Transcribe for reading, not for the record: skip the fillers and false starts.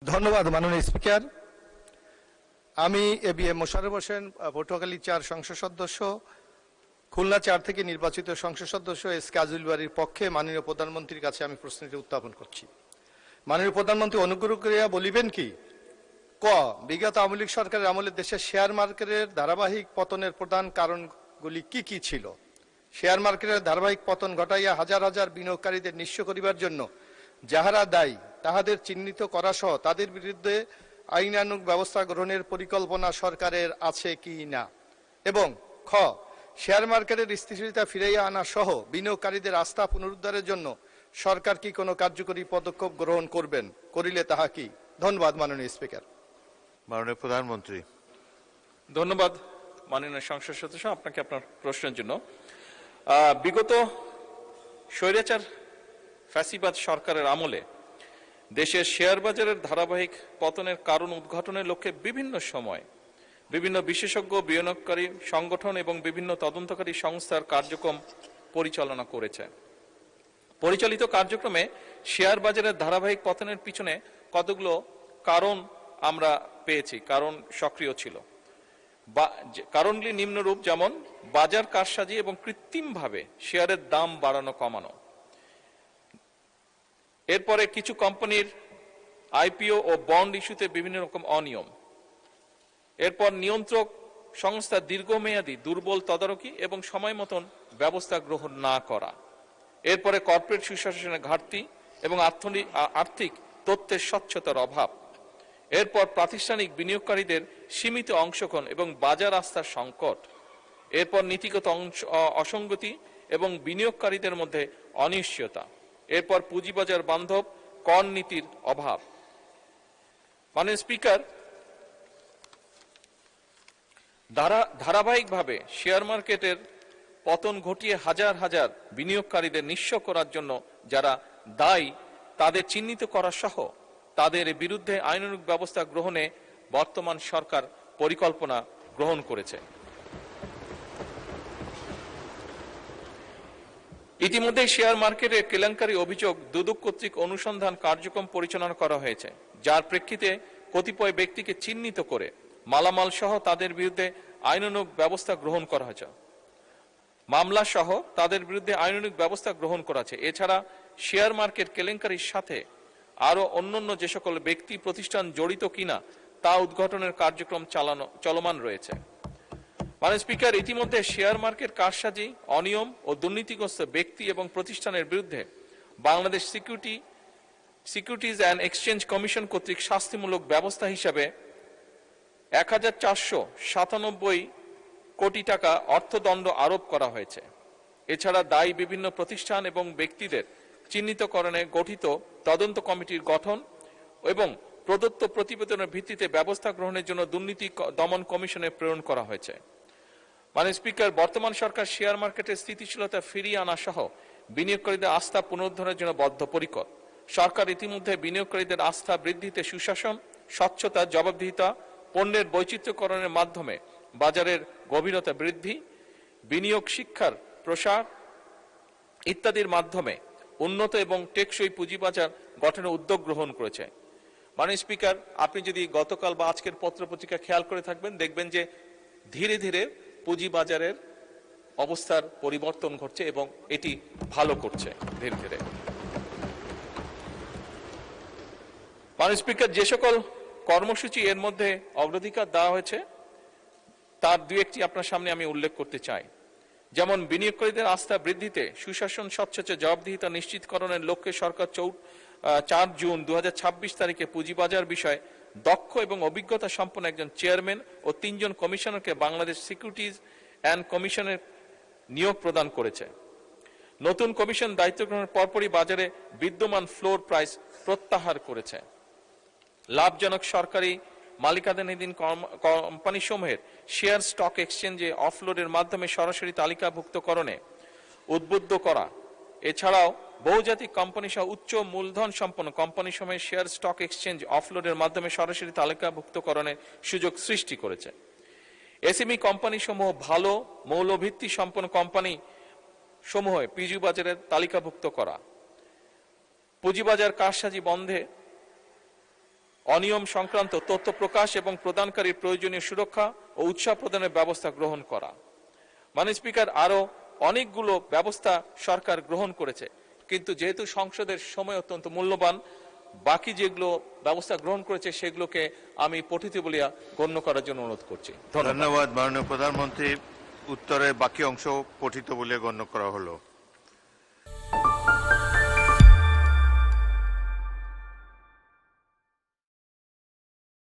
ধন্যবাদ মাননীয় স্পিকার। আমি এবিএম মোশাররফ হোসেন, পটুয়াখালী ৪ সংসদ সদস্য, খুলনা ৪ থেকে নির্বাচিত সংসদ সদস্য এস কাজুল বাড়ির পক্ষে মাননীয় প্রধানমন্ত্রীর কাছে আমি প্রশ্নটি উত্থাপন করছি। মাননীয় প্রধানমন্ত্রী অনুগ্রহ করিয়া বলিবেন কি, ক বিগত আওয়ামী লীগ সরকারের আমলে দেশের শেয়ার মার্কেটের ধারাবাহিক পতনের প্রধান কারণগুলি কি কি ছিল? শেয়ার মার্কেটের ধারাবাহিক পতন ঘটাইয়া হাজার হাজার বিনিয়োগকারীদের নিঃস্ব করিবার জন্য যাহারা দায়ী তাহাদের চিহ্নিত করা সহ তাদের বিরুদ্ধে আইনানুগ ব্যবস্থা গ্রহণের পরিকল্পনা সরকারের আছে কি না? এবং খ শেয়ার মার্কেটের স্থিতিশীলতা ফিরাইয়া আনা সহ বিনিয়োগকারীদের আস্থা পুনরুদ্ধারের জন্য সরকার কি কোনো কার্যকরী পদক্ষেপ গ্রহণ করবেন? করিলে তাহা কি? ধন্যবাদ মাননীয় স্পিকার। মাননীয় প্রধানমন্ত্রী। ধন্যবাদ মাননীয় সংসদ সদস্য আপনাকে আপনার প্রশ্নের জন্য। বিগত স্বৈরাচার ফ্যাসিবাদ সরকারের আমলে দেশের শেয়ার বাজারের ধারাবাহিক পতনের কারণ উদ্ঘাটনের লক্ষ্যে বিভিন্ন সময় বিভিন্ন বিশেষজ্ঞ, বিনিয়োগকারী সংগঠন এবং বিভিন্ন তদন্তকারী সংস্থার কার্যক্রম পরিচালনা করেছে। পরিচালিত কার্যক্রমে শেয়ার বাজারের ধারাবাহিক পতনের পিছনে কতগুলো কারণ আমরা পেয়েছি, কারণ সক্রিয় ছিল। কারণগুলি নিম্নরূপ, যেমন বাজার কারসাজি এবং কৃত্রিমভাবে শেয়ারের দাম বাড়ানো কমানো, এরপরে কিছু কোম্পানির আইপিও ও বন্ড ইস্যুতে বিভিন্ন রকম অনিয়ম, এরপর নিয়ন্ত্রক সংস্থার দীর্ঘমেয়াদী দুর্বল তদারকি এবং সময় মতন ব্যবস্থা গ্রহণ না করা, এরপরে কর্পোরেট সুশাসনের ঘাটতি এবং আর্থিক তথ্যের স্বচ্ছতার অভাব, এরপর প্রাতিষ্ঠানিক বিনিয়োগকারীদের সীমিত অংশগ্রহণ এবং বাজার আস্থার সংকট, এরপর নীতিগত অসঙ্গতি এবং বিনিয়োগকারীদের মধ্যে অনিশ্চয়তা, এরপর পুঁজিবাজার বান্ধব কর নীতির অভাব। মাননীয় স্পিকার, ধারাবাহিকভাবে শেয়ার মার্কেটের পতন ঘটিয়ে হাজার হাজার বিনিয়োগকারীদের নিঃস্ব করার জন্য যারা দায়ী তাদের চিহ্নিত করা সহ তাদের বিরুদ্ধে আইনানুগ ব্যবস্থা গ্রহণে বর্তমান সরকার পরিকল্পনা গ্রহণ করেছে। ইতিমধ্যে শেয়ার মার্কেটের কেলেঙ্কারি অভিযোগ দুদক কর্তৃক অনুসন্ধান কার্যক্রম পরিচালনা করা হয়েছে, যার প্রেক্ষিতে কতিপয় ব্যক্তিকে চিহ্নিত করে মালামাল সহ তাদের বিরুদ্ধে আইনানুগ ব্যবস্থা গ্রহণ করা হয়েছে। মামলা সহ তাদের বিরুদ্ধে আইনানুগ ব্যবস্থা গ্রহণ করা হয়েছে। এছাড়া শেয়ার মার্কেট কেলেঙ্কারির সাথে আরো অন্যান্য যে সকল ব্যক্তি প্রতিষ্ঠান জড়িত কিনা তা উদ্ঘাটনের কার্যক্রম চলমান রয়েছে। মাননীয় স্পিকার, ইতিমধ্যে শেয়ার মার্কেট কারসাজি, অনিয়ম ও দুর্নীতিগ্রস্ত ব্যক্তি এবং প্রতিষ্ঠানের বিরুদ্ধে Bangladesh securities and exchange commission কর্তৃক শাস্তিমূলক ব্যবস্থা হিসাবে ১,৪৯৭ কোটি টাকা অর্থদণ্ড আরোপ করা হয়েছে। এছাড়া দায়ী বিভিন্ন প্রতিষ্ঠান এবং ব্যক্তিদের চিহ্নিতকরণে গঠিত তদন্ত কমিটির গঠন এবং প্রদত্ত প্রতিবেদনের ভিত্তিতে ব্যবস্থা গ্রহণের জন্য দুর্নীতি দমন কমিশনে প্রেরণ করা হয়েছে। মাননীয় স্পিকার, বর্তমান সরকার শেয়ার মার্কেটের স্থিতিশীলতা ফিরিয়ে আনা সহ বিনিয়োগকারীদের আস্থা পুনরুদ্ধারের জন্য বদ্ধপরিকর। সরকার ইতিমধ্যে বিনিয়োগকারীদের আস্থা বৃদ্ধিতে সুশাসন, স্বচ্ছতা, জবাবদিহিতা, পণ্যের বৈচিত্র্যকরণের মাধ্যমে বাজারের গভীরতা বৃদ্ধি, বিনিয়োগ শিক্ষার প্রসার ইত্যাদির মাধ্যমে উন্নত এবং টেকসই পুঁজিবাজার গঠনের উদ্যোগ গ্রহণ করেছে। মাননীয় স্পিকার, আপনি যদি গতকাল বা আজকের পত্রপত্রিকা খেয়াল করে থাকবেন, দেখবেন যে ধীরে ধীরে পুঁজিবাজারের অবস্থার পরিবর্তন ঘটছে এবং এটি ভালো করছে ধীরে ধীরে। মাননীয় স্পিকার, যে সকল কর্মসূচি এর মধ্যে অগ্রাধিকার দেওয়া হয়েছে তার দুই একটি আপনার সামনে আমি উল্লেখ করতে চাই। যেমন বিনিয়োগকারীদের আস্থা বৃদ্ধিতে সুশাসন, স্বচ্ছতা, জবাবদিহিতা নিশ্চিতকরণের লক্ষ্যে সরকার 4 জুন 2026 তারিখে পুঁজিবাজার বিষয়ে দক্ষ এবং অভিজ্ঞতা সম্পন্ন একজন চেয়ারম্যান ও 3 জন কমিশনারকে বাংলাদেশ সিকিউরিটিজ অ্যান্ড কমিশনের নিয়োগ প্রদান করেছে। নতুন কমিশন দায়িত্ব গ্রহণের পরপরই বাজারে বিদ্যমান ফ্লোর প্রাইস প্রত্যাহার করেছে। লাভজনক সরকারি মালিকানাধীন কোম্পানি সমূহের শেয়ার স্টক এক্সচেঞ্জে অফলোডের মাধ্যমে সরাসরি তালিকাভুক্তকরণে উদ্বুদ্ধ করা, এছাড়াও বহুজাতিক কোম্পানি সহ উচ্চ মূলধন সম্পন্ন কোম্পানি সমূহের শেয়ার স্টক এক্সচেঞ্জ অফলোডের মাধ্যমে সরাসরি তালিকাভুক্তকরণের সুযোগ সৃষ্টি করেছে। এসএমই কোম্পানি সমূহ ভালো মৌলভিত্তি সম্পন্ন কোম্পানি সমূহ পুঁজিবাজারের তালিকাভুক্ত করা, পুঁজিবাজার কারসাজি বন্ধে অনিয়ম সংক্রান্ত তথ্য প্রকাশ এবং প্রদানকারীর প্রয়োজনীয় সুরক্ষা ও উৎসাহ প্রদানের ব্যবস্থা গ্রহণ করা। মাননীয় স্পিকার, আরো অনেকগুলো ব্যবস্থা সরকার গ্রহণ করেছে, কিন্তু যেহেতু সংসদের সময় অত্যন্ত মূল্যবান, বাকি যেগুলো ব্যবস্থা গ্রহণ করেছে সেগুলোকে আমি পঠিত বলিয়া গণ্য করার জন্য অনুরোধ করছি। ধন্যবাদ মাননীয় প্রধানমন্ত্রী। উত্তরের বাকি অংশ পঠিত বলে গণ্য করা হলো।